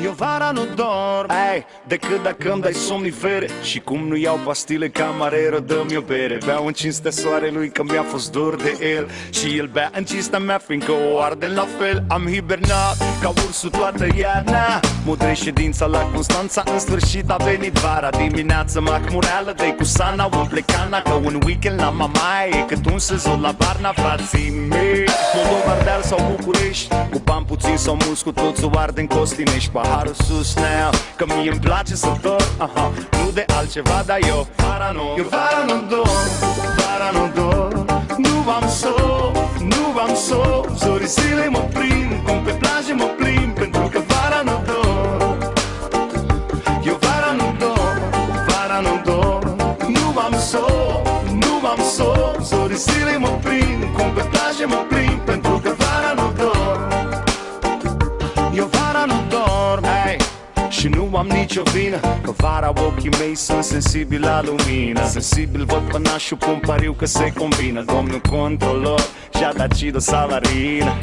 Eu vara nu dorm, ei, decât dacă îmi dai somnifere. Și cum nu iau pastile, camareră, dă-mi o bere. Beau în cinstea soarelui că mi-a fost dor de el, și el bea în cinstea mea fiindcă o arde la fel. Am hibernat ca ursul toată iarna, mudre ședința la Constanța, în sfârșit a venit vara. Dimineața macmureală, dă-i cu sana, umple cana, că un weekend la mamaie e cât un sezon la Varna, frații mei. Moldova, Ardeal sau București, cu bani puțin sau mulți, cu toți o arde în Costinești. Paharul sus now, că mie îmi place să dorm, nu de altceva, dar eu vara nu dorm, vara nu dorm. Nu am somn, nu am somn, zorii zilei mă prind, cum pe plajă mă plimb, pentru că vara nu dorm. Eu vara nu dorm, vara nu dorm. Nu am somn, nu am somn, zorii zilei mă prind, cum pe plajă mă plimb, pentru că vara nu dorm. Eu vara nu dorm, hey. Și nu am nicio vină, că vara ochii mei sunt sensibili la lumină. Sensibil văd pănașul, pun pariu că se combină. Domnul controlor și-a dat Cido Salarină,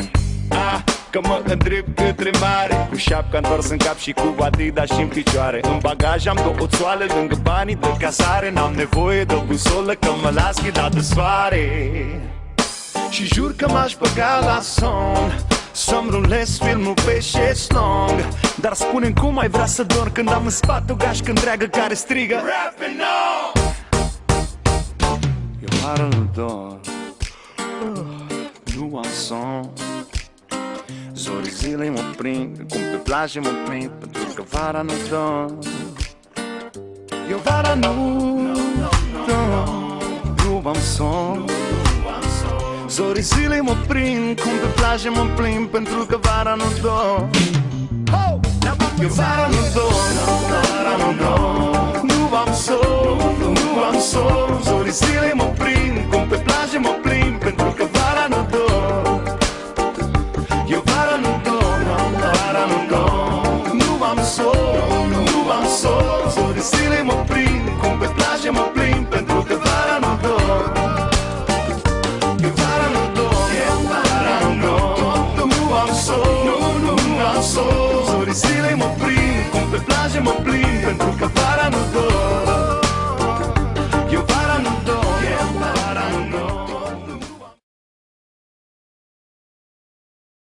că mă îndrept către mare, cu șapca întors în cap și cu Adidas și în picioare. În bagaj am două țoale lângă banii de cazare. N-am nevoie de o busolă, că mă las ghidat de soare. Și jur că m-aș băga la somn, să-mi rulez filmul pe șezlong. Dar spune-mi cum ai vrea să dorm când am în spate o gașcă întreagă care strigă Rapping on! Eu vara nu dorm, nu am somn, zorii zilei mă prind, cum pe plajă mă prind, pentru că vara nu dorm. Eu vara nu dorm, nu am somn, zorii zilei mă prind, cum pe plajă mă plimb, pentru că vara nu dorm. Eu vara nu dorm, vara nu dorm. Nu am somn, nu am somn, zorii zilei mă prind, cum pe plajă mă plimb, pentru că vara nu dorm. Eu vara nu dorm, vara nu dorm. Nu am somn, nu am somn, zorii zilei mă prind, cum pe plajă mă plimb, pentru că vara nu dorm. Nu am somn, zorii zilei mă prind.